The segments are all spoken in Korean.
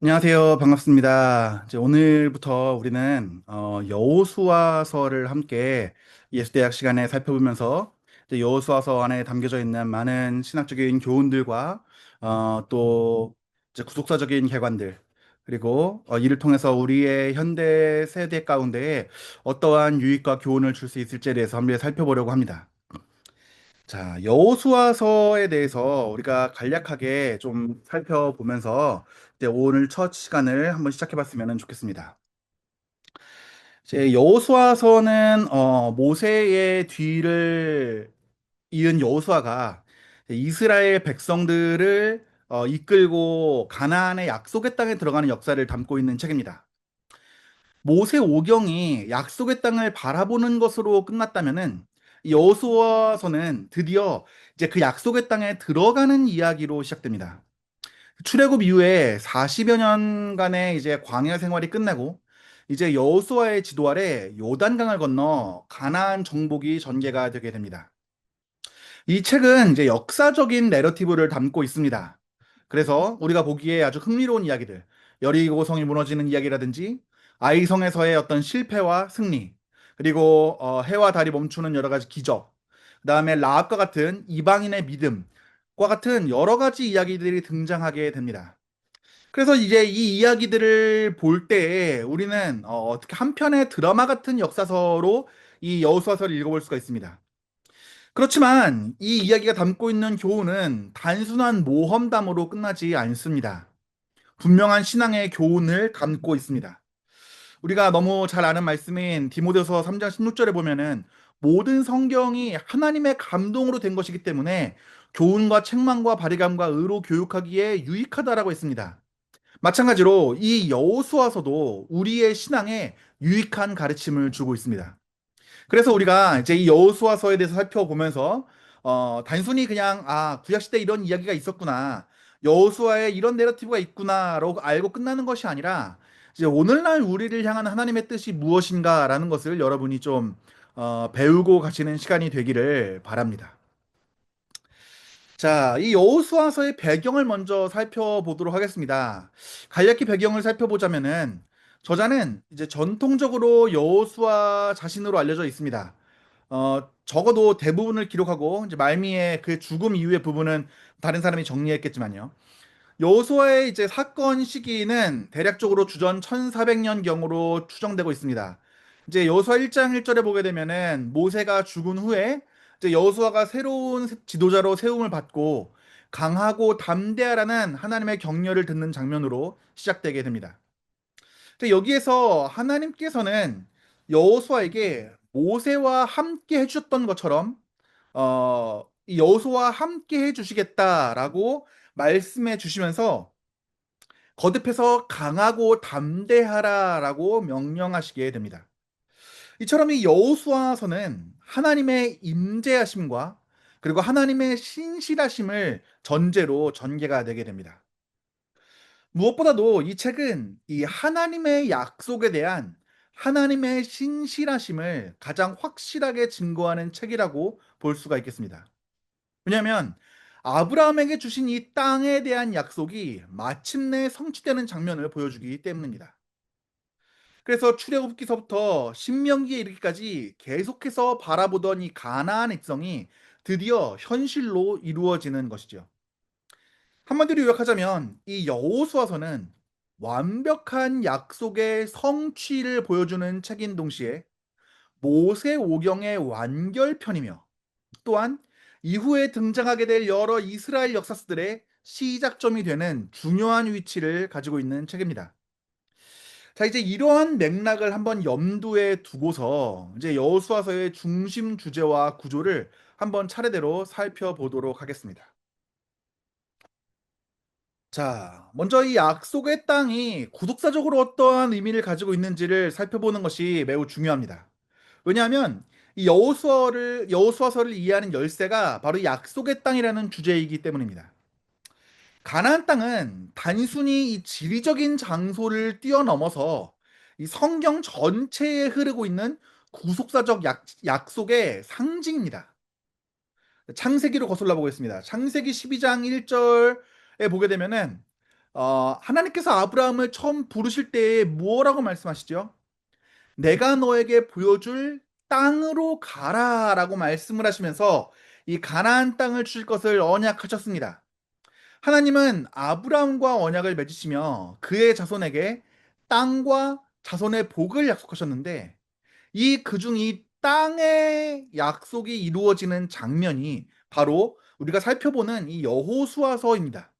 안녕하세요. 반갑습니다. 이제 오늘부터 우리는 여호수아서를 함께 예수대학 시간에 살펴보면서 이제 여호수아서 안에 담겨져 있는 많은 신학적인 교훈들과 또 이제 구속사적인 개관들 그리고 이를 통해서 우리의 현대 세대 가운데에 어떠한 유익과 교훈을 줄 수 있을지에 대해서 함께 살펴보려고 합니다. 자, 여호수아서에 대해서 우리가 간략하게 좀 살펴보면서 이제 오늘 첫 시간을 한번 시작해 봤으면 좋겠습니다. 이제 여호수아서는 모세의 뒤를 이은 여호수아가 이스라엘 백성들을 이끌고 가나안의 약속의 땅에 들어가는 역사를 담고 있는 책입니다. 모세 오경이 약속의 땅을 바라보는 것으로 끝났다면은 이 여호수아서는 드디어 이제 그 약속의 땅에 들어가는 이야기로 시작됩니다. 출애굽 이후에 40여 년간의 이제 광야 생활이 끝나고 이제 여호수아의 지도 아래 요단강을 건너 가나안 정복이 전개가 되게 됩니다. 이 책은 이제 역사적인 내러티브를 담고 있습니다. 그래서 우리가 보기에 아주 흥미로운 이야기들, 여리고성이 무너지는 이야기라든지 아이성에서의 어떤 실패와 승리, 그리고 해와 달이 멈추는 여러 가지 기적, 그다음에 라합과 같은 이방인의 믿음과 같은 여러 가지 이야기들이 등장하게 됩니다. 그래서 이제 이 이야기들을 볼 때에 우리는 어떻게 한 편의 드라마 같은 역사서로 이 여호수아서를 읽어볼 수가 있습니다. 그렇지만 이 이야기가 담고 있는 교훈은 단순한 모험담으로 끝나지 않습니다. 분명한 신앙의 교훈을 담고 있습니다. 우리가 너무 잘 아는 말씀인 디모데서 3장 16절에 보면은 모든 성경이 하나님의 감동으로 된 것이기 때문에 교훈과 책망과 바리감과 의로 교육하기에 유익하다라고 했습니다. 마찬가지로 이 여호수아서도 우리의 신앙에 유익한 가르침을 주고 있습니다. 그래서 우리가 이제 이 여호수아서에 대해서 살펴보면서 단순히 그냥 구약 시대 이런 이야기가 있었구나. 여호수아에 이런 내러티브가 있구나라고 알고 끝나는 것이 아니라 이제 오늘날 우리를 향한 하나님의 뜻이 무엇인가라는 것을 여러분이 좀 배우고 가시는 시간이 되기를 바랍니다. 자, 이 여호수아서의 배경을 먼저 살펴보도록 하겠습니다. 간략히 배경을 살펴보자면은 저자는 이제 전통적으로 여호수아 자신으로 알려져 있습니다. 적어도 대부분을 기록하고 이제 말미에 그 죽음 이후의 부분은 다른 사람이 정리했겠지만요. 여호수아의 이제 사건 시기는 대략적으로 주전 1400년경으로 추정되고 있습니다. 이제 여호수아 1장 1절에 보게 되면은 모세가 죽은 후에 이제 여호수아가 새로운 지도자로 세움을 받고 강하고 담대하라는 하나님의 격려를 듣는 장면으로 시작되게 됩니다. 근데 여기에서 하나님께서는 여호수아에게 모세와 함께 해주셨던 것처럼 이 여호수아와 함께 해주시겠다라고 말씀해 주시면서 거듭해서 강하고 담대하라라고 명령하시게 됩니다. 이처럼 이 여호수아서는 하나님의 임재하심과 그리고 하나님의 신실하심을 전제로 전개가 되게 됩니다. 무엇보다도 이 책은 이 하나님의 약속에 대한 하나님의 신실하심을 가장 확실하게 증거하는 책이라고 볼 수가 있겠습니다. 왜냐하면 아브라함에게 주신 이 땅에 대한 약속이 마침내 성취되는 장면을 보여주기 때문입니다. 그래서 출애굽기서부터 신명기에 이르기까지 계속해서 바라보던 이 가나안 백성이 드디어 현실로 이루어지는 것이죠. 한마디로 요약하자면 이 여호수아서는 완벽한 약속의 성취를 보여주는 책인 동시에 모세 오경의 완결편이며 또한 이후에 등장하게 될 여러 이스라엘 역사서들의 시작점이 되는 중요한 위치를 가지고 있는 책입니다. 자, 이제 이러한 맥락을 한번 염두에 두고서 이제 여호수아서의 중심 주제와 구조를 한번 차례대로 살펴보도록 하겠습니다. 자, 먼저 이 약속의 땅이 구속사적으로 어떠한 의미를 가지고 있는지를 살펴보는 것이 매우 중요합니다. 왜냐하면 이 여호수아서를 이해하는 열쇠가 바로 이 약속의 땅이라는 주제이기 때문입니다. 가나안 땅은 단순히 이 지리적인 장소를 뛰어넘어서 이 성경 전체에 흐르고 있는 구속사적 약속의 상징입니다. 창세기로 거슬러 보겠습니다. 창세기 12장 1절에 보게 되면은 하나님께서 아브라함을 처음 부르실 때 뭐라고 말씀하시죠? "내가 너에게 보여줄 땅으로 가라."라고 말씀을 하시면서 이 가나안 땅을 주실 것을 언약하셨습니다. 하나님은 아브라함과 언약을 맺으시며 그의 자손에게 땅과 자손의 복을 약속하셨는데, 이 그중 이 땅의 약속이 이루어지는 장면이 바로 우리가 살펴보는 이 여호수아서입니다.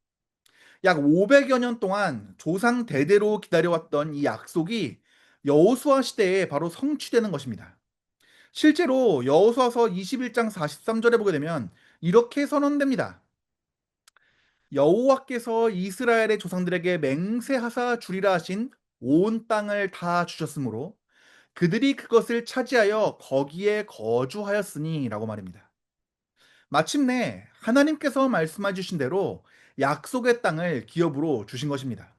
약 500여 년 동안 조상 대대로 기다려왔던 이 약속이 여호수아 시대에 바로 성취되는 것입니다. 실제로 여호수아서 21장 43절에 보게 되면 이렇게 선언됩니다. 여호와께서 이스라엘의 조상들에게 맹세하사 주리라 하신 온 땅을 다 주셨으므로 그들이 그것을 차지하여 거기에 거주하였으니라고 말입니다. 마침내 하나님께서 말씀해 주신 대로 약속의 땅을 기업으로 주신 것입니다.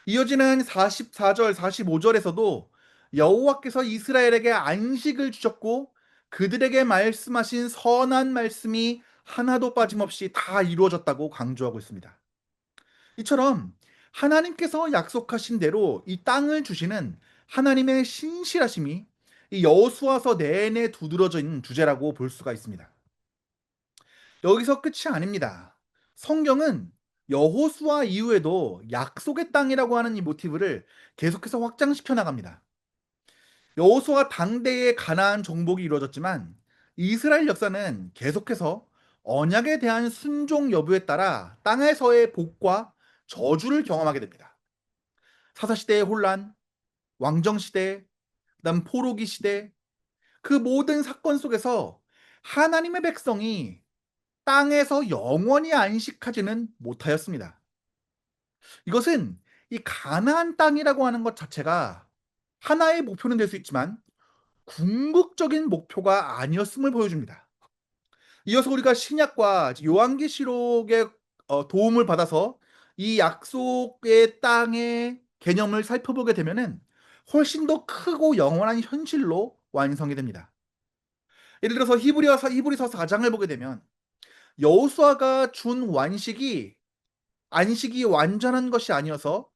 이어지는 44절, 45절에서도 여호와께서 이스라엘에게 안식을 주셨고 그들에게 말씀하신 선한 말씀이 하나도 빠짐없이 다 이루어졌다고 강조하고 있습니다. 이처럼 하나님께서 약속하신 대로 이 땅을 주시는 하나님의 신실하심이 이 여호수아서 내내 두드러져 있는 주제라고 볼 수가 있습니다. 여기서 끝이 아닙니다. 성경은 여호수아 이후에도 약속의 땅이라고 하는 이 모티브를 계속해서 확장시켜 나갑니다. 여호수아 당대의 가나안 정복이 이루어졌지만 이스라엘 역사는 계속해서 언약에 대한 순종 여부에 따라 땅에서의 복과 저주를 경험하게 됩니다. 사사시대의 혼란, 왕정시대, 그다음 포로기 시대, 그 모든 사건 속에서 하나님의 백성이 땅에서 영원히 안식하지는 못하였습니다. 이것은 이 가나안 땅이라고 하는 것 자체가 하나의 목표는 될 수 있지만 궁극적인 목표가 아니었음을 보여줍니다. 이어서 우리가 신약과 요한계시록의 도움을 받아서 이 약속의 땅의 개념을 살펴보게 되면은 훨씬 더 크고 영원한 현실로 완성이 됩니다. 예를 들어서 히브리서 4장을 보게 되면 여호수아가 준 안식이 완전한 것이 아니어서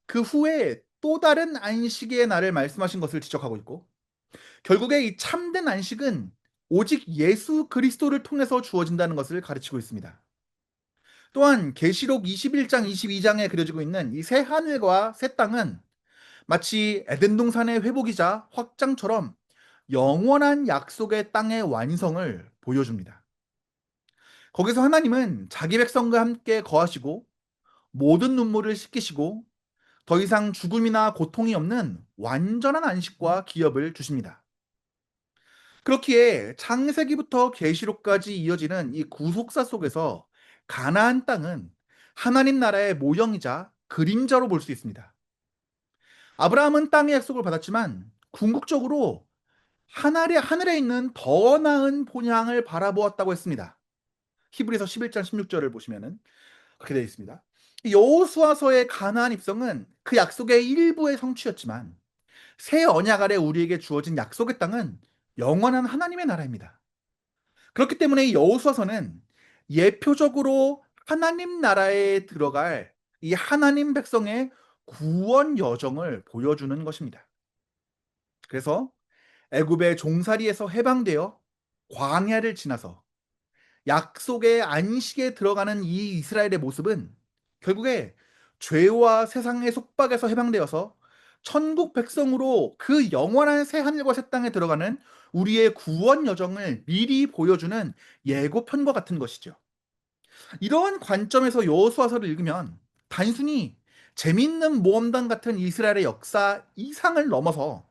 그 후에 또 다른 안식의 날을 말씀하신 것을 지적하고 있고, 결국에 이 참된 안식은 오직 예수 그리스도를 통해서 주어진다는 것을 가르치고 있습니다. 또한 계시록 21장 22장에 그려지고 있는 이 새 하늘과 새 땅은 마치 에덴 동산의 회복이자 확장처럼 영원한 약속의 땅의 완성을 보여줍니다. 거기서 하나님은 자기 백성과 함께 거하시고 모든 눈물을 씻기시고 더 이상 죽음이나 고통이 없는 완전한 안식과 기업을 주십니다. 그렇기에 창세기부터 계시록까지 이어지는 이 구속사 속에서 가나안 땅은 하나님 나라의 모형이자 그림자로 볼 수 있습니다. 아브라함은 땅의 약속을 받았지만 궁극적으로 하늘에 있는 더 나은 본향을 바라보았다고 했습니다. 히브리서 11장 16절을 보시면은 그렇게 되어 있습니다. 여호수아서의 가나안 입성은 그 약속의 일부의 성취였지만 새 언약 아래 우리에게 주어진 약속의 땅은 영원한 하나님의 나라입니다. 그렇기 때문에 이 여호수아서는 예표적으로 하나님 나라에 들어갈 이 하나님 백성의 구원 여정을 보여주는 것입니다. 그래서 애굽의 종살이에서 해방되어 광야를 지나서 약속의 안식에 들어가는 이 이스라엘의 모습은 결국에 죄와 세상의 속박에서 해방되어서 천국 백성으로 그 영원한 새 하늘과 새 땅에 들어가는 우리의 구원 여정을 미리 보여주는 예고편과 같은 것이죠. 이러한 관점에서 여호수아서를 읽으면 단순히 재밌는 모험단 같은 이스라엘의 역사 이상을 넘어서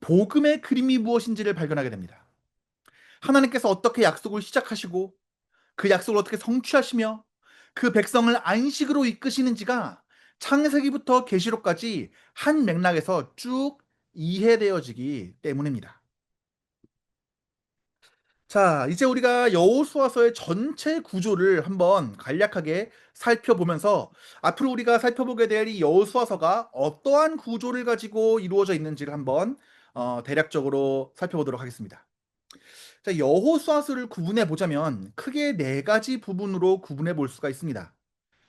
복음의 그림이 무엇인지를 발견하게 됩니다. 하나님께서 어떻게 약속을 시작하시고 그 약속을 어떻게 성취하시며 그 백성을 안식으로 이끄시는지가 창세기부터 계시록까지 한 맥락에서 쭉 이해되어지기 때문입니다. 자, 이제 우리가 여호수아서의 전체 구조를 한번 간략하게 살펴보면서 앞으로 우리가 살펴보게 될 이 여호수아서가 어떠한 구조를 가지고 이루어져 있는지를 한번 대략적으로 살펴보도록 하겠습니다. 자, 여호수아서를 구분해 보자면 크게 네 가지 부분으로 구분해 볼 수가 있습니다.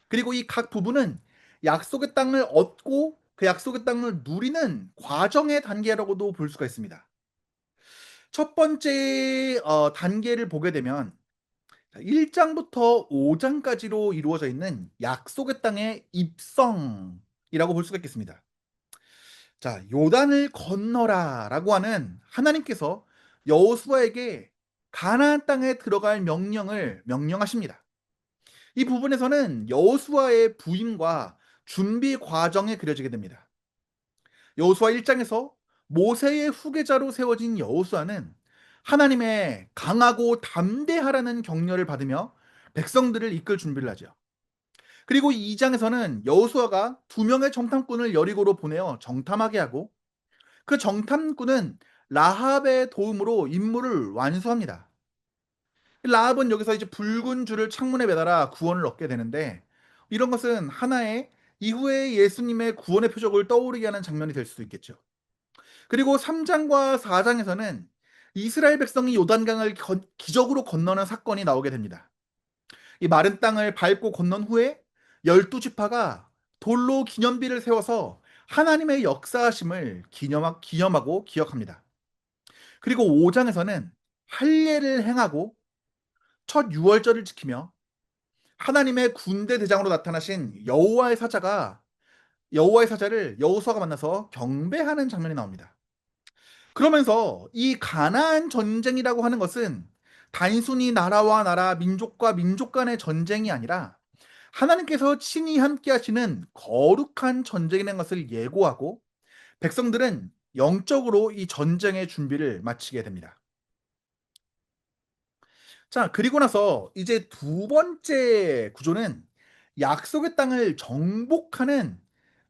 그리고 이 각 부분은 약속의 땅을 얻고 그 약속의 땅을 누리는 과정의 단계라고도 볼 수가 있습니다. 첫 번째 단계를 보게 되면 1 장부터 5 장까지로 이루어져 있는 약속의 땅의 입성이라고 볼 수가 있겠습니다. 자, "요단을 건너라."라고 하는 하나님께서 여호수아에게 가나안 땅에 들어갈 명령을 명령하십니다. 이 부분에서는 여호수아의 부임과 준비 과정이 그려지게 됩니다. 여호수아 1 장에서 모세의 후계자로 세워진 여호수아는 하나님의 강하고 담대하라는 격려를 받으며 백성들을 이끌 준비를 하죠. 그리고 2 장에서는 여호수아가 2 명의 정탐꾼을 여리고로 보내어 정탐하게 하고 그 정탐꾼은 라합의 도움으로 임무를 완수합니다. 라합은 여기서 이제 붉은 줄을 창문에 매달아 구원을 얻게 되는데, 이런 것은 하나의 이후에 예수님의 구원의 표적을 떠오르게 하는 장면이 될 수도 있겠죠. 그리고 3 장과 4 장에서는 이스라엘 백성이 요단강을 기적으로 건너는 사건이 나오게 됩니다. 이 마른 땅을 밟고 건넌 후에 12 지파가 돌로 기념비를 세워서 하나님의 역사하심을 기념하고 기억합니다. 그리고 5 장에서는 할례를 행하고 첫 유월절을 지키며 하나님의 군대 대장으로 나타나신 여호와의 사자를 여호수아가 만나서 경배하는 장면이 나옵니다. 그러면서 이 가나안 전쟁이라고 하는 것은 단순히 나라와 나라, 민족과 민족 간의 전쟁이 아니라 하나님께서 친히 함께 하시는 거룩한 전쟁이라는 것을 예고하고, 백성들은 영적으로 이 전쟁의 준비를 마치게 됩니다. 자, 그리고 나서 이제 두 번째 구조는 약속의 땅을 정복하는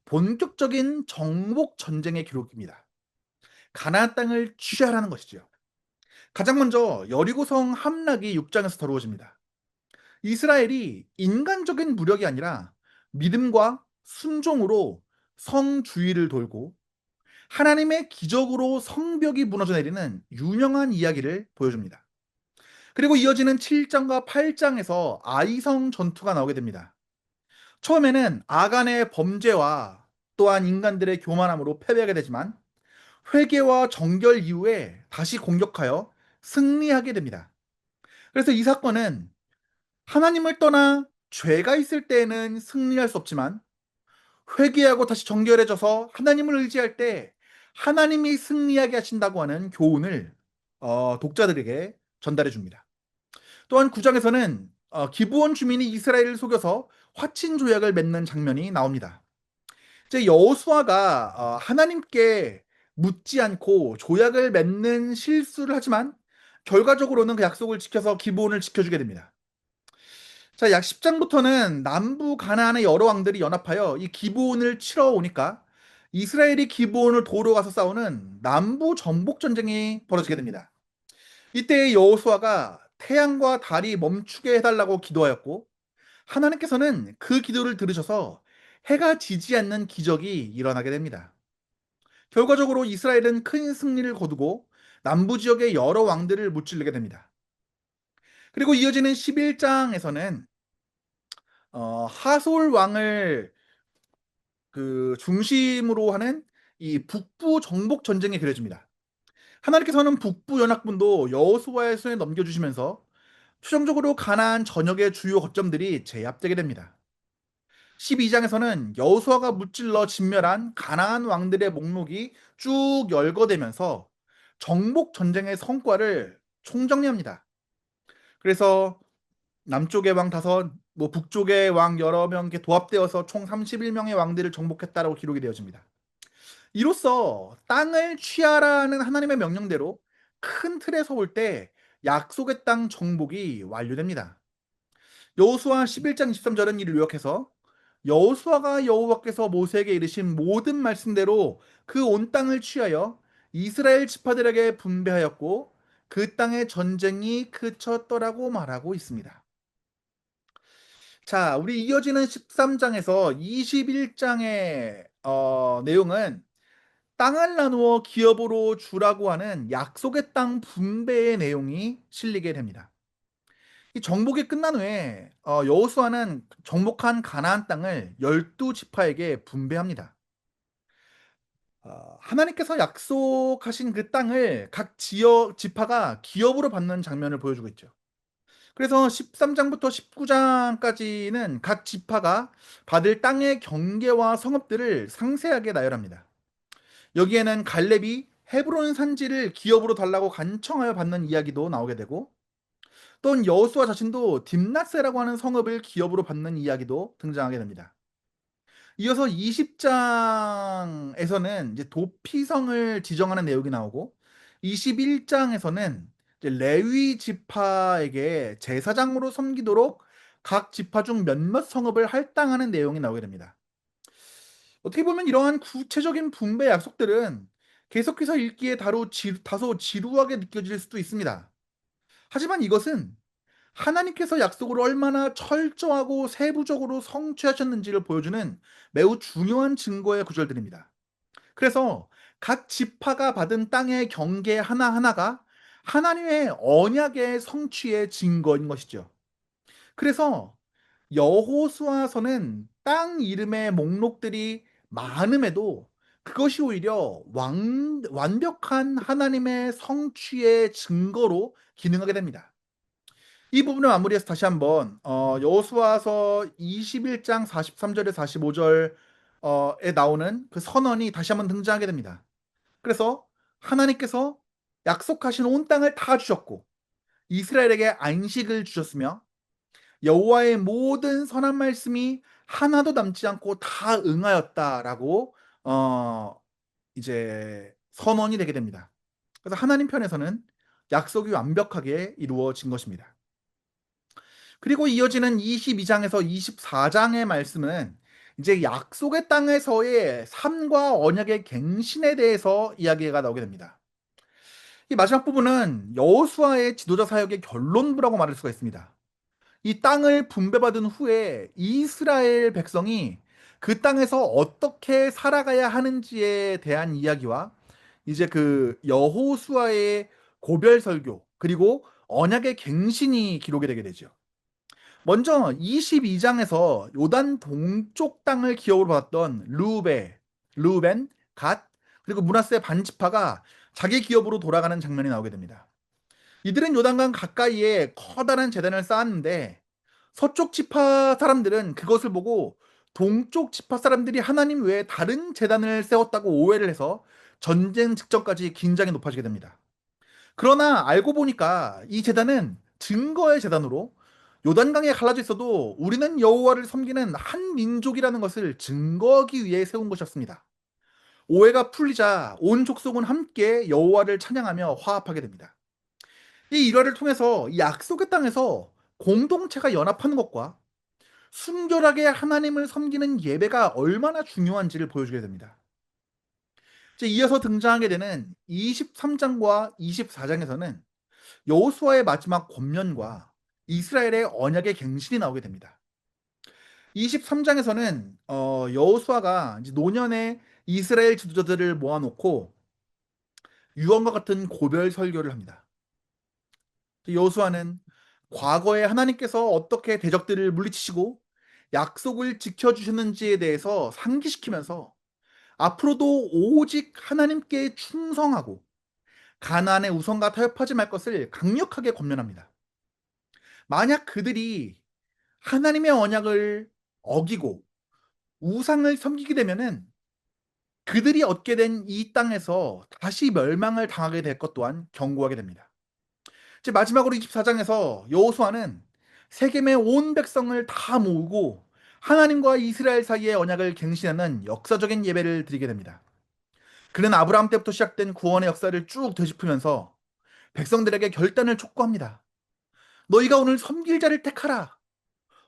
본격적인 정복 전쟁의 기록입니다. 가나안 땅을 취하라는 것이죠. 가장 먼저 여리고성 함락이 6 장에서 다루어집니다. 이스라엘이 인간적인 무력이 아니라 믿음과 순종으로 성 주위를 돌고 하나님의 기적으로 성벽이 무너져 내리는 유명한 이야기를 보여줍니다. 그리고 이어지는 7 장과 8 장에서 아이성 전투가 나오게 됩니다. 처음에는 아간의 범죄와 또한 인간들의 교만함으로 패배하게 되지만, 회개와 정결 이후에 다시 공격하여 승리하게 됩니다. 그래서 이 사건은 하나님을 떠나 죄가 있을 때에는 승리할 수 없지만, 회개하고 다시 정결해져서 하나님을 의지할 때 하나님이 승리하게 하신다고 하는 교훈을 독자들에게 전달해 줍니다. 또한 9 장에서는 기브온 주민이 이스라엘을 속여서 화친 조약을 맺는 장면이 나옵니다. 이제 여호수아가 하나님께 묻지 않고 조약을 맺는 실수를 하지만 결과적으로는 그 약속을 지켜서 기브온을 지켜주게 됩니다. 자, 약 10 장부터는 남부 가나안의 여러 왕들이 연합하여 이 기브온을 치러 오니까 이스라엘이 기브온을 도로 가서 싸우는 남부 정복 전쟁이 벌어지게 됩니다. 이때 여호수아가 태양과 달이 멈추게 해달라고 기도하였고, 하나님께서는 그 기도를 들으셔서 해가 지지 않는 기적이 일어나게 됩니다. 결과적으로 이스라엘은 큰 승리를 거두고 남부 지역의 여러 왕들을 무찌르게 됩니다. 그리고 이어지는 11장에서는 하솔 왕을 중심으로 하는 이 북부 정복 전쟁이 그려집니다. 하나님께서는 북부 연합군도 여호수아의 손에 넘겨주시면서 최종적으로 가나안 전역의 주요 거점들이 제압되게 됩니다. 12장에서는 여호수아가 무찔러 진멸한 가나안 왕들의 목록이 쭉 열거되면서 정복 전쟁의 성과를 총정리합니다. 그래서 남쪽의 왕 다섯, 북쪽의 왕 여러 명 이렇게 도합되어서 총 31명의 왕들을 정복했다라고 기록이 되어집니다. 이로써 땅을 취하라는 하나님의 명령대로 큰 틀에서 볼 때 약속의 땅 정복이 완료됩니다. 여호수아 11장 23절은 이를 요약해서, 여호수아가 여호와께서 모세에게 이르신 모든 말씀대로 그 온 땅을 취하여 이스라엘 지파들에게 분배하였고 그 땅의 전쟁이 그쳤더라고 말하고 있습니다. 자, 우리 이어지는 13장에서 21장의 내용은 땅을 나누어 기업으로 주라고 하는 약속의 땅 분배의 내용이 실리게 됩니다. 이 정복이 끝난 후에 여호수아는 정복한 가나안 땅을 12지파에게 분배합니다. 하나님께서 약속하신 그 땅을 각 지역 지파가 기업으로 받는 장면을 보여주고 있죠. 그래서 13장부터 19장까지는 각 지파가 받을 땅의 경계와 성읍들을 상세하게 나열합니다. 여기에는 갈렙이 헤브론 산지를 기업으로 달라고 간청하여 받는 이야기도 나오게 되고, 또는 여호수아 자신도 딥낫세라고 하는 성읍을 기업으로 받는 이야기도 등장하게 됩니다. 이어서 20장에서는 이제 도피성을 지정하는 내용이 나오고, 21장에서는 이제 레위 지파에게 제사장으로 섬기도록 각 지파 중 몇몇 성읍을 할당하는 내용이 나오게 됩니다. 어떻게 보면 이러한 구체적인 분배 약속들은 계속해서 읽기에 다소 지루하게 느껴질 수도 있습니다. 하지만 이것은 하나님께서 약속을 얼마나 철저하고 세부적으로 성취하셨는지를 보여주는 매우 중요한 증거의 구절들입니다. 그래서 각 지파가 받은 땅의 경계 하나하나가 하나님의 언약의 성취의 증거인 것이죠. 그래서 여호수아서는 땅 이름의 목록들이 많음에도 그것이 오히려 완벽한 하나님의 성취의 증거로 기능하게 됩니다. 이 부분을 마무리해서 다시 한번 여호수아서 21장 43절에 45절에 나오는 그 선언이 다시 한번 등장하게 됩니다. 그래서 하나님께서 약속하신 온 땅을 다 주셨고 이스라엘에게 안식을 주셨으며 여호와의 모든 선한 말씀이 하나도 남지 않고 다 응하였다라고 어 이제 선언이 되게 됩니다. 그래서 하나님 편에서는 약속이 완벽하게 이루어진 것입니다. 그리고 이어지는 22장에서 24장의 말씀은 이제 약속의 땅에서의 삶과 언약의 갱신에 대해서 이야기가 나오게 됩니다. 이 마지막 부분은 여호수아의 지도자 사역의 결론부라고 말할 수가 있습니다. 이 땅을 분배받은 후에 이스라엘 백성이 그 땅에서 어떻게 살아가야 하는지에 대한 이야기와 이제 그 여호수아의 고별 설교 그리고 언약의 갱신이 기록이 되게 되죠. 먼저 22장에서 요단 동쪽 땅을 기업으로 받았던 르우벤, 갓, 그리고 므낫세 반지파가 자기 기업으로 돌아가는 장면이 나오게 됩니다. 이들은 요단강 가까이에 커다란 제단을 쌓았는데 서쪽 지파 사람들은 그것을 보고 동쪽 지파 사람들이 하나님 외에 다른 제단을 세웠다고 오해를 해서 전쟁 직전까지 긴장이 높아지게 됩니다. 그러나 알고 보니까 이 제단은 증거의 제단으로 요단강에 갈라져 있어도 우리는 여호와를 섬기는 한 민족이라는 것을 증거하기 위해 세운 것이었습니다. 오해가 풀리자 온 족속은 함께 여호와를 찬양하며 화합하게 됩니다. 이 일화를 통해서 이 약속의 땅에서 공동체가 연합하는 것과 순결하게 하나님을 섬기는 예배가 얼마나 중요한지를 보여주게 됩니다. 이제 이어서 등장하게 되는 23장과 24장에서는 여호수아의 마지막 권면과 이스라엘의 언약의 갱신이 나오게 됩니다. 23장에서는 여호수아가 이제 노년의 이스라엘 지도자들을 모아놓고 유언과 같은 고별 설교를 합니다. 여호수아는 과거에 하나님께서 어떻게 대적들을 물리치시고 약속을 지켜주셨는지에 대해서 상기시키면서 앞으로도 오직 하나님께 충성하고 가나안의 우상과 타협하지 말 것을 강력하게 권면합니다. 만약 그들이 하나님의 언약을 어기고 우상을 섬기게 되면은 그들이 얻게 된 이 땅에서 다시 멸망을 당하게 될 것 또한 경고하게 됩니다. 이제 마지막으로 24장에서 여호수아는 세겜의 온 백성을 다 모으고 하나님과 이스라엘 사이의 언약을 갱신하는 역사적인 예배를 드리게 됩니다. 그는 아브라함 때부터 시작된 구원의 역사를 쭉 되짚으면서 백성들에게 결단을 촉구합니다. 너희가 오늘 섬길 자를 택하라.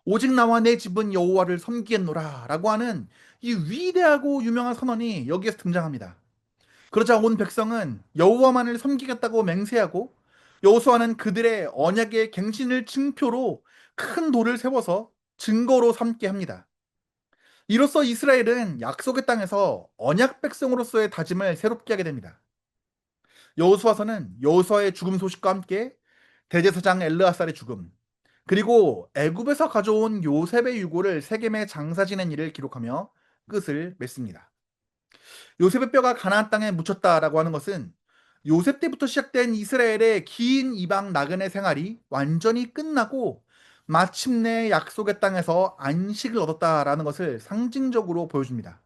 오직 나와 내 집은 여호와를 섬기겠노라 라고 하는 이 위대하고 유명한 선언이 여기에서 등장합니다. 그러자 온 백성은 여호와만을 섬기겠다고 맹세하고 여호수아는 그들의 언약의 갱신을 증표로 큰 돌을 세워서 증거로 삼게 합니다. 이로써 이스라엘은 약속의 땅에서 언약 백성으로서의 다짐을 새롭게 하게 됩니다. 여호수아서는 여호수아의 죽음 소식과 함께 대제사장 엘르아살의 죽음, 그리고 애굽에서 가져온 요셉의 유고를 세겜에 장사 지낸 일을 기록하며 끝을 맺습니다. 요셉의 뼈가 가나안 땅에 묻혔다라고 하는 것은 요셉 때부터 시작된 이스라엘의 긴 이방 나그네 생활이 완전히 끝나고 마침내 약속의 땅에서 안식을 얻었다라는 것을 상징적으로 보여줍니다.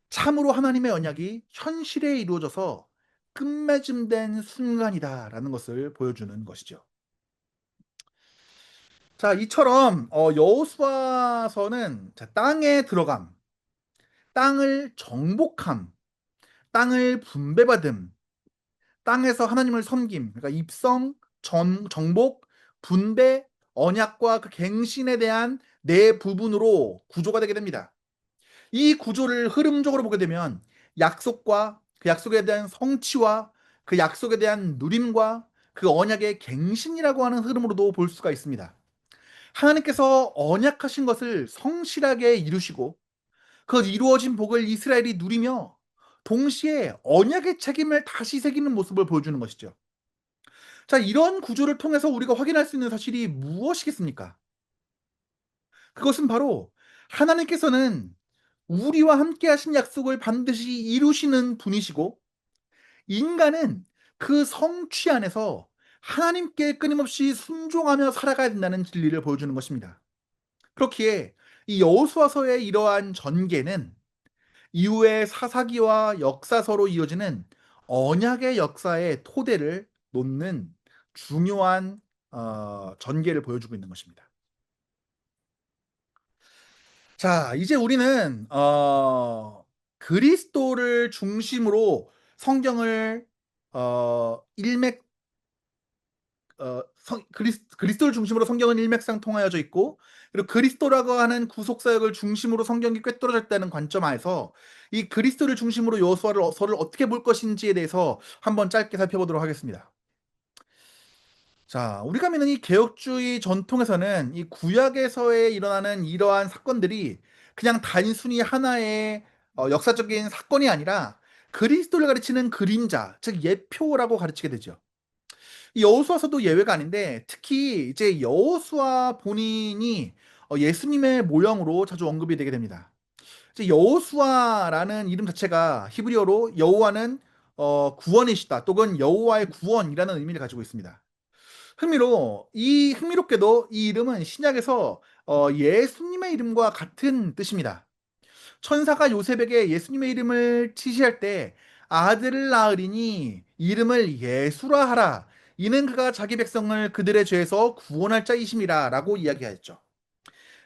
참으로 하나님의 언약이 현실에 이루어져서 끝맺음된 순간이다라는 것을 보여주는 것이죠. 자, 이처럼 여호수아서는 땅에 들어감, 땅을 정복함, 땅을 분배받음, 땅에서 하나님을 섬김, 그러니까 입성, 정복, 분배, 언약과 그 갱신에 대한 네 부분으로 구조가 되게 됩니다. 이 구조를 흐름적으로 보게 되면 약속과 그 약속에 대한 성취와 그 약속에 대한 누림과 그 언약의 갱신이라고 하는 흐름으로도 볼 수가 있습니다. 하나님께서 언약하신 것을 성실하게 이루시고 그 이루어진 복을 이스라엘이 누리며 동시에 언약의 책임을 다시 새기는 모습을 보여주는 것이죠. 자, 이런 구조를 통해서 우리가 확인할 수 있는 사실이 무엇이겠습니까? 그것은 바로 하나님께서는 우리와 함께 하신 약속을 반드시 이루시는 분이시고 인간은 그 성취 안에서 하나님께 끊임없이 순종하며 살아가야 된다는 진리를 보여주는 것입니다. 그렇기에 이 여호수아서의 이러한 전개는 이후의 사사기와 역사서로 이어지는 언약의 역사의 토대를 놓는 중요한 전개를 보여주고 있는 것입니다. 자, 이제 우리는 그리스도를 중심으로 성경을 일맥 그리스도를 중심으로 성경은 일맥상통하여져 있고 그리고 그리스도라고 하는 구속 사역을 중심으로 성경이 꿰뚫어져 있다는 관점 하에서 이 그리스도를 중심으로 여호수아서를 어떻게 볼 것인지에 대해서 한번 짧게 살펴보도록 하겠습니다. 자, 우리가 믿는 이 개혁주의 전통에서는 이 구약에서의 일어나는 이러한 사건들이 그냥 단순히 하나의 역사적인 사건이 아니라 그리스도를 가리치는 그림자, 즉 예표라고 가르치게 되죠. 이 여호수아서도 예외가 아닌데 특히 이제 여호수아 본인이 예수님의 모형으로 자주 언급이 되게 됩니다. 이제 여호수아라는 이름 자체가 히브리어로 여호와는 구원이시다 또는 여호와의 구원이라는 의미를 가지고 있습니다. 흥미롭게도 이 이름은 신약에서 예수님의 이름과 같은 뜻입니다. 천사가 요셉에게 예수님의 이름을 지시할 때 아들을 낳으리니 이름을 예수라 하라. 이는 그가 자기 백성을 그들의 죄에서 구원할 자이심이라 라고 이야기하였죠.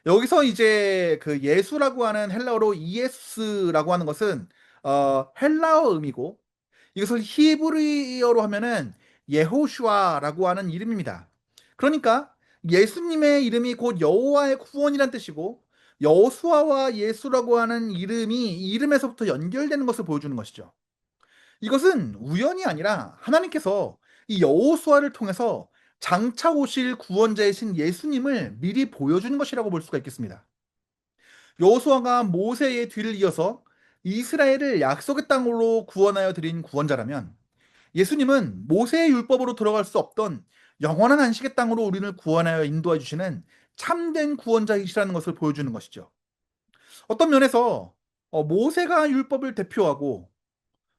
여기서 이제 그 예수라고 하는 헬라어로 이에스라고 하는 것은 헬라어 의미고 이것을 히브리어로 하면은 예호슈아라고 하는 이름입니다. 그러니까 예수님의 이름이 곧 여호와의 구원이란 뜻이고 여호수아와 예수라고 하는 이름이 이 이름에서부터 연결되는 것을 보여주는 것이죠. 이것은 우연이 아니라 하나님께서 이 여호수아를 통해서 장차 오실 구원자이신 예수님을 미리 보여주는 것이라고 볼 수가 있겠습니다. 여호수아가 모세의 뒤를 이어서 이스라엘을 약속의 땅으로 구원하여 드린 구원자라면 예수님은 모세의 율법으로 들어갈 수 없던 영원한 안식의 땅으로 우리를 구원하여 인도해 주시는 참된 구원자이시라는 것을 보여주는 것이죠. 어떤 면에서 모세가 율법을 대표하고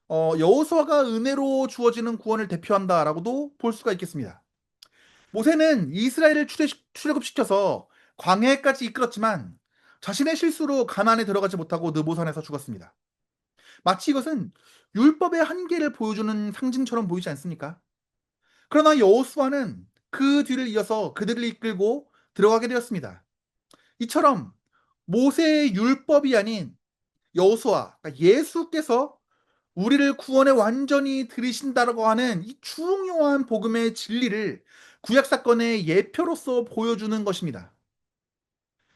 여호수아가 은혜로 주어지는 구원을 대표한다라고도 볼 수가 있겠습니다. 모세는 이스라엘을 출애굽시켜서 광야에까지 이끌었지만 자신의 실수로 가나안에 들어가지 못하고 느보산에서 죽었습니다. 마치 이것은 율법의 한계를 보여주는 상징처럼 보이지 않습니까? 그러나 여호수아는 그 뒤를 이어서 그들을 이끌고 들어가게 되었습니다. 이처럼 모세의 율법이 아닌 여호수아, 그러니까 예수께서 우리를 구원에 완전히 들이신다라고 하는 이 중요한 복음의 진리를 구약 사건의 예표로서 보여주는 것입니다.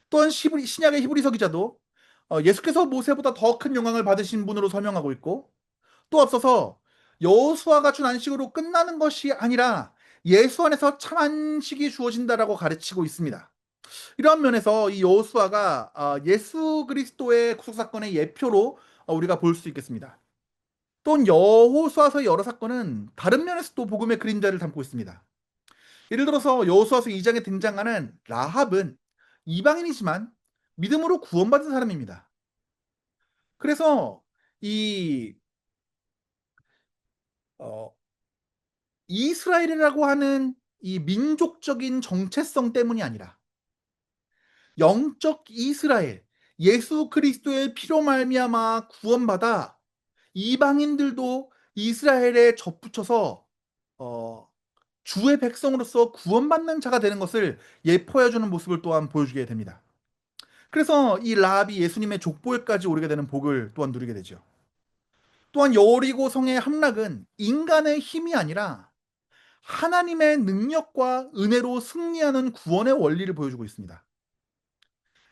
또한 신약의 히브리서 기자도 예수께서 모세보다 더 큰 영광을 받으신 분으로 설명하고 있고 또 앞서서 여호수아가 준 안식으로 끝나는 것이 아니라 예수 안에서 참 안식이 주어진다라고 가르치고 있습니다. 이러한 면에서 이 여호수아가 예수 그리스도의 구속 사건의 예표로 우리가 볼 수 있겠습니다. 또는 여호수아서의 여러 사건은 다른 면에서도 복음의 그림자를 담고 있습니다. 예를 들어서 여호수아서 2장에 등장하는 라합은 이방인이지만 믿음으로 구원받은 사람입니다. 그래서 이 어, 이스라엘이라고 하는 이 민족적인 정체성 때문이 아니라 영적 이스라엘, 예수 그리스도의 피로 말미암아 구원받아 이방인들도 이스라엘에 접붙여서 어, 주의 백성으로서 구원받는 자가 되는 것을 예포해 주는 모습을 또한 보여주게 됩니다. 그래서 이 라합이 예수님의 족보에까지 오르게 되는 복을 또한 누리게 되죠. 또한 여리고 성의 함락은 인간의 힘이 아니라 하나님의 능력과 은혜로 승리하는 구원의 원리를 보여주고 있습니다.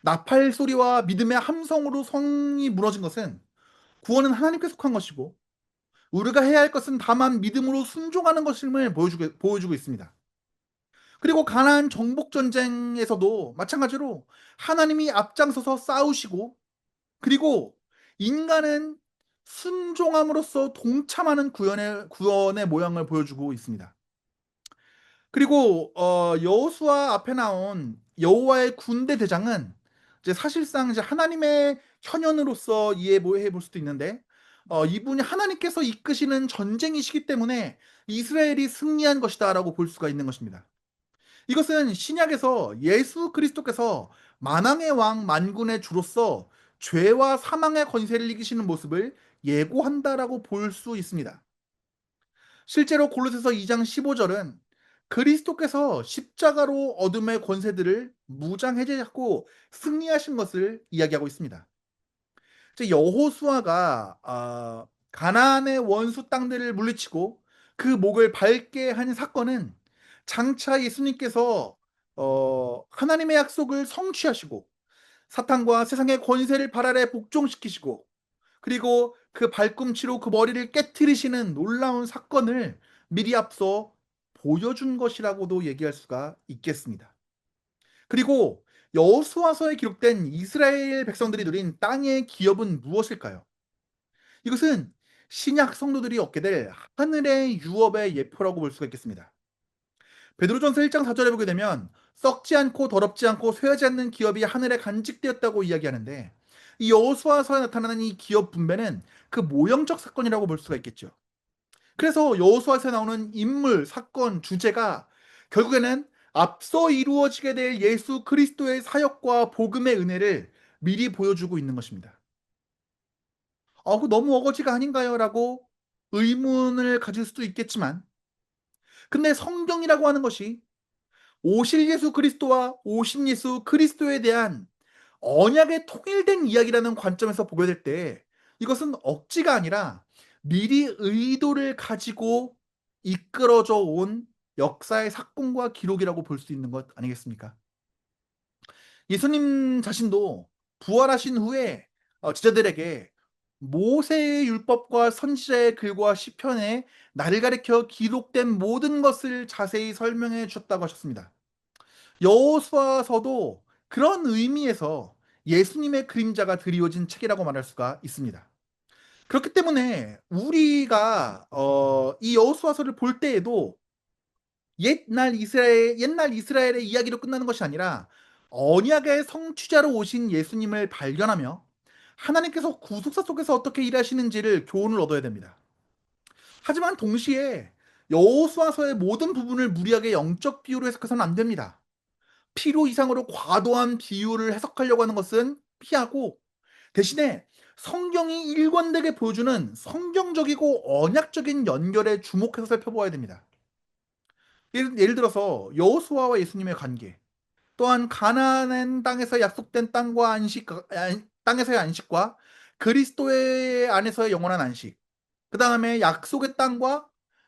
나팔 소리와 믿음의 함성으로 성이 무너진 것은 구원은 하나님께 속한 것이고 우리가 해야 할 것은 다만 믿음으로 순종하는 것임을 보여주고 있습니다. 그리고 가나안 정복 전쟁에서도 마찬가지로 하나님이 앞장서서 싸우시고 그리고 인간은 순종함으로써 동참하는 구원의 모양을 보여주고 있습니다. 그리고 여호수아 앞에 나온 여호와의 군대 대장은 이제 사실상 이제 하나님의 현현으로서 이해해 볼 수도 있는데 이분이 하나님께서 이끄시는 전쟁이시기 때문에 이스라엘이 승리한 것이다라고 볼 수가 있는 것입니다. 이것은 신약에서 예수 그리스도께서 만왕의 왕 만군의 주로서 죄와 사망의 권세를 이기시는 모습을 예고한다라고 볼 수 있습니다. 실제로 골로새서 2장 15절은 그리스도께서 십자가로 어둠의 권세들을 무장해제하고 승리하신 것을 이야기하고 있습니다. 여호수아가 가나안의 원수 땅들을 물리치고 그 목을 밟게 한 사건은 장차 예수님께서 하나님의 약속을 성취하시고 사탄과 세상의 권세를 발 아래 복종시키시고 그리고 그 발꿈치로 그 머리를 깨트리시는 놀라운 사건을 미리 앞서 보여준 것이라고도 얘기할 수가 있겠습니다. 그리고 여호수아서에 기록된 이스라엘 백성들이 누린 땅의 기업은 무엇일까요? 이것은 신약 성도들이 얻게 될 하늘의 유업의 예표라고 볼 수가 있겠습니다. 베드로전서 1장 4절에 보게 되면 썩지 않고 더럽지 않고 쇠하지 않는 기업이 하늘에 간직되었다고 이야기하는데 이 여호수아서에 나타나는 이 기업 분배는 그 모형적 사건이라고 볼 수가 있겠죠. 그래서 여호수아서에 나오는 인물, 사건, 주제가 결국에는 앞서 이루어지게 될 예수 그리스도의 사역과 복음의 은혜를 미리 보여주고 있는 것입니다. 그거 너무 어거지가 아닌가요? 라고 의문을 가질 수도 있겠지만 근데 성경이라고 하는 것이 오실 예수 그리스도와 오신 예수 그리스도에 대한 언약의 통일된 이야기라는 관점에서 보게 될 때 이것은 억지가 아니라 미리 의도를 가지고 이끌어져 온 역사의 사건과 기록이라고 볼 수 있는 것 아니겠습니까? 예수님 자신도 부활하신 후에 제자들에게 모세의 율법과 선지자의 글과 시편에 나를 가리켜 기록된 모든 것을 자세히 설명해 주셨다고 하셨습니다. 여호수아서도 그런 의미에서 예수님의 그림자가 드리워진 책이라고 말할 수가 있습니다. 그렇기 때문에 우리가 이 여호수아서를 볼 때에도 옛날 이스라엘의 이야기로 끝나는 것이 아니라 언약의 성취자로 오신 예수님을 발견하며 하나님께서 구속사 속에서 어떻게 일하시는지를 교훈을 얻어야 됩니다. 하지만 동시에 여호수아서의 모든 부분을 무리하게 영적 비유로 해석해서는 안 됩니다. 필요 이상으로 과도한 비유를 해석하려고 하는 것은 피하고 대신에 성경이 일관되게 보여주는 성경적이고 언약적인 연결에 주목해서 살펴보아야 됩니다. 예를 들어서 여호수아와 예수님의 관계, 또한 가나안 땅에서 약속된 땅에서의 안식과 그리스도의 안에서의 영원한 안식, 그 다음에 약속의 땅과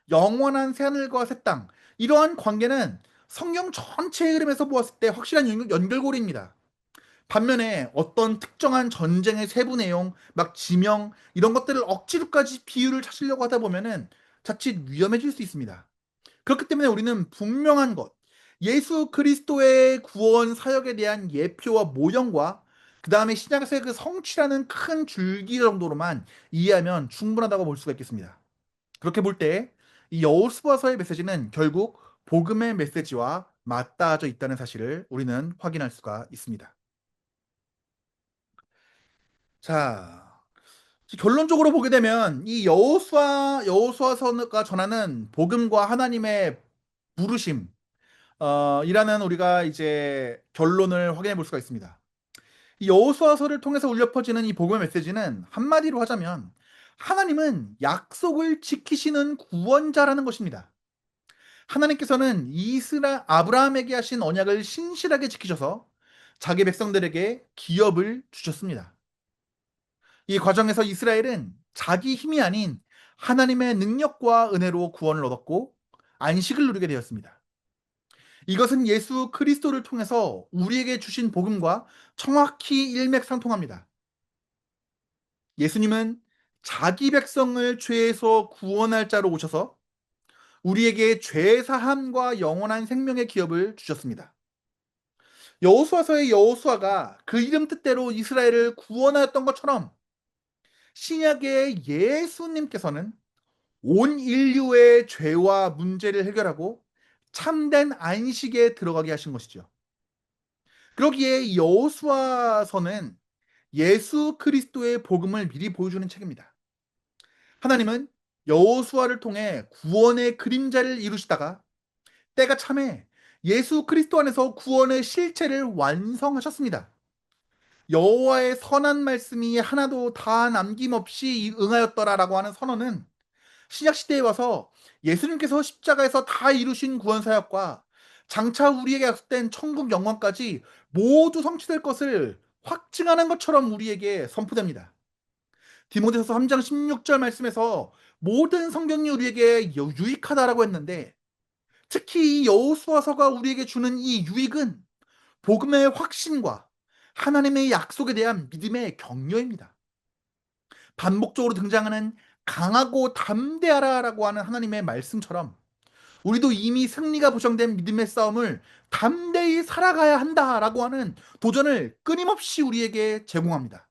영원한 새하늘과 새 땅, 이러한 관계는 성경 전체의 흐름에서 보았을 때 확실한 연결고리입니다. 반면에 어떤 특정한 전쟁의 세부 내용, 막 지명 이런 것들을 억지로까지 비유를 찾으려고 하다 보면은 자칫 위험해질 수 있습니다. 그렇기 때문에 우리는 분명한 것, 예수 그리스도의 구원 사역에 대한 예표와 모형과 그 다음에 신약에서의 그 성취라는 큰 줄기 정도로만 이해하면 충분하다고 볼 수가 있겠습니다. 그렇게 볼 때 이 여호수아서의 메시지는 결국 복음의 메시지와 맞닿아져 있다는 사실을 우리는 확인할 수가 있습니다. 자, 결론적으로 보게 되면 이 여호수아서가 전하는 복음과 하나님의 부르심 이라는 우리가 이제 결론을 확인해 볼 수가 있습니다. 이 여호수아서를 통해서 울려 퍼지는 이 복음의 메시지는 한마디로 하자면 하나님은 약속을 지키시는 구원자라는 것입니다. 하나님께서는 아브라함에게 하신 언약을 신실하게 지키셔서 자기 백성들에게 기업을 주셨습니다. 이 과정에서 이스라엘은 자기 힘이 아닌 하나님의 능력과 은혜로 구원을 얻었고 안식을 누리게 되었습니다. 이것은 예수 그리스도를 통해서 우리에게 주신 복음과 정확히 일맥상통합니다. 예수님은 자기 백성을 죄에서 구원할 자로 오셔서 우리에게 죄 사함과 영원한 생명의 기업을 주셨습니다. 여호수아서의 여호수아가 그 이름 뜻대로 이스라엘을 구원하였던 것처럼 신약의 예수님께서는 온 인류의 죄와 문제를 해결하고 참된 안식에 들어가게 하신 것이죠. 그러기에 여호수아서는 예수 그리스도의 복음을 미리 보여주는 책입니다. 하나님은 여호수아를 통해 구원의 그림자를 이루시다가 때가 참에 예수 그리스도 안에서 구원의 실체를 완성하셨습니다. 여호와의 선한 말씀이 하나도 다 남김없이 응하였더라라고 하는 선언은 신약 시대에 와서 예수님께서 십자가에서 다 이루신 구원 사역과 장차 우리에게 약속된 천국 영광까지 모두 성취될 것을 확증하는 것처럼 우리에게 선포됩니다. 디모데후서 3장 16절 말씀에서 모든 성경이 우리에게 유익하다라고 했는데 특히 이 여호수아서가 우리에게 주는 이 유익은 복음의 확신과 하나님의 약속에 대한 믿음의 격려입니다. 반복적으로 등장하는 강하고 담대하라라고 하는 하나님의 말씀처럼 우리도 이미 승리가 보장된 믿음의 싸움을 담대히 살아가야 한다라고 하는 도전을 끊임없이 우리에게 제공합니다.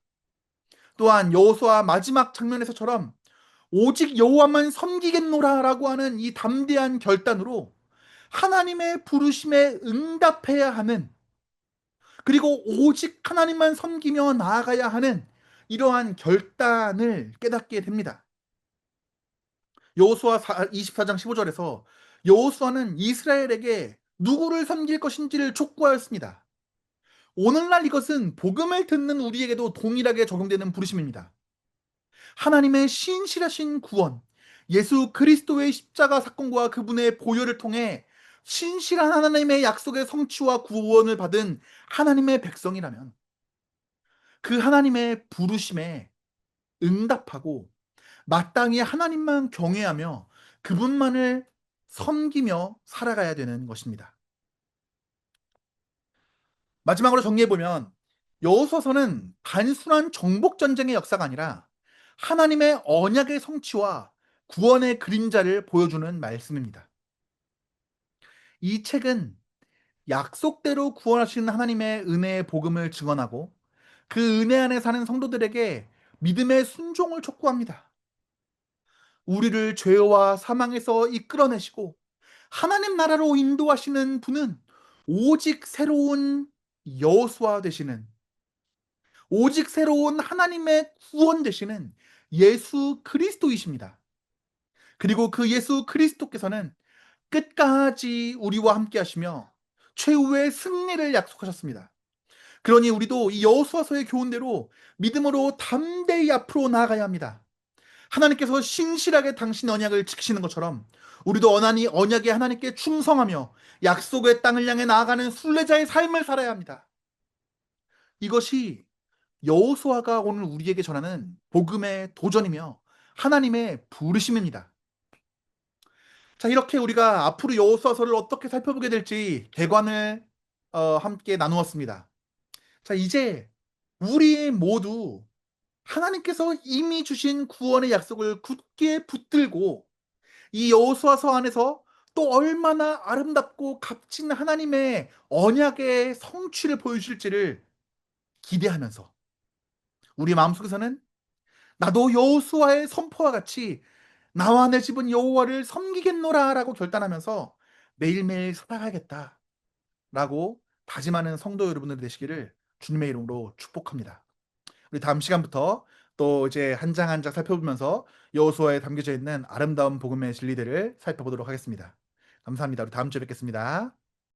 또한 여호수아 마지막 장면에서처럼 오직 여호와만 섬기겠노라라고 하는 이 담대한 결단으로 하나님의 부르심에 응답해야 하는, 그리고 오직 하나님만 섬기며 나아가야 하는 이러한 결단을 깨닫게 됩니다. 여호수아 24장 15절에서 여호수아는 이스라엘에게 누구를 섬길 것인지를 촉구하였습니다. 오늘날 이것은 복음을 듣는 우리에게도 동일하게 적용되는 부르심입니다. 하나님의 신실하신 구원, 예수 그리스도의 십자가 사건과 그분의 보혈을 통해 신실한 하나님의 약속의 성취와 구원을 받은 하나님의 백성이라면 그 하나님의 부르심에 응답하고 마땅히 하나님만 경외하며 그분만을 섬기며 살아가야 되는 것입니다. 마지막으로 정리해보면 여호수아서는 단순한 정복 전쟁의 역사가 아니라 하나님의 언약의 성취와 구원의 그림자를 보여주는 말씀입니다. 이 책은 약속대로 구원하시는 하나님의 은혜의 복음을 증언하고 그 은혜 안에 사는 성도들에게 믿음의 순종을 촉구합니다. 우리를 죄와 사망에서 이끌어내시고 하나님 나라로 인도하시는 분은 오직 새로운 여호수아 되시는, 오직 새로운 하나님의 구원 되시는 예수 그리스도이십니다. 그리고 그 예수 그리스도께서는 끝까지 우리와 함께 하시며 최후의 승리를 약속하셨습니다. 그러니 우리도 이 여호수아서의 교훈대로 믿음으로 담대히 앞으로 나아가야 합니다. 하나님께서 신실하게 당신 언약을 지키시는 것처럼 우리도 언약에 하나님께 충성하며 약속의 땅을 향해 나아가는 순례자의 삶을 살아야 합니다. 이것이 여호수아가 오늘 우리에게 전하는 복음의 도전이며 하나님의 부르심입니다. 자, 이렇게 우리가 앞으로 여호수아서를 어떻게 살펴보게 될지 대관을 함께 나누었습니다. 자, 이제 우리 모두 하나님께서 이미 주신 구원의 약속을 굳게 붙들고 이 여호수아서 안에서 또 얼마나 아름답고 값진 하나님의 언약의 성취를 보여주실지를 기대하면서 우리 마음속에서는 나도 여호수아의 선포와 같이 나와 내 집은 여호와를 섬기겠노라라고 결단하면서 매일매일 살아가겠다라고 다짐하는 성도 여러분들 되시기를 주님의 이름으로 축복합니다. 우리 다음 시간부터 또 이제 한 장 한 장 살펴보면서 여호수아에 담겨져 있는 아름다운 복음의 진리들을 살펴보도록 하겠습니다. 감사합니다. 우리 다음 주에 뵙겠습니다.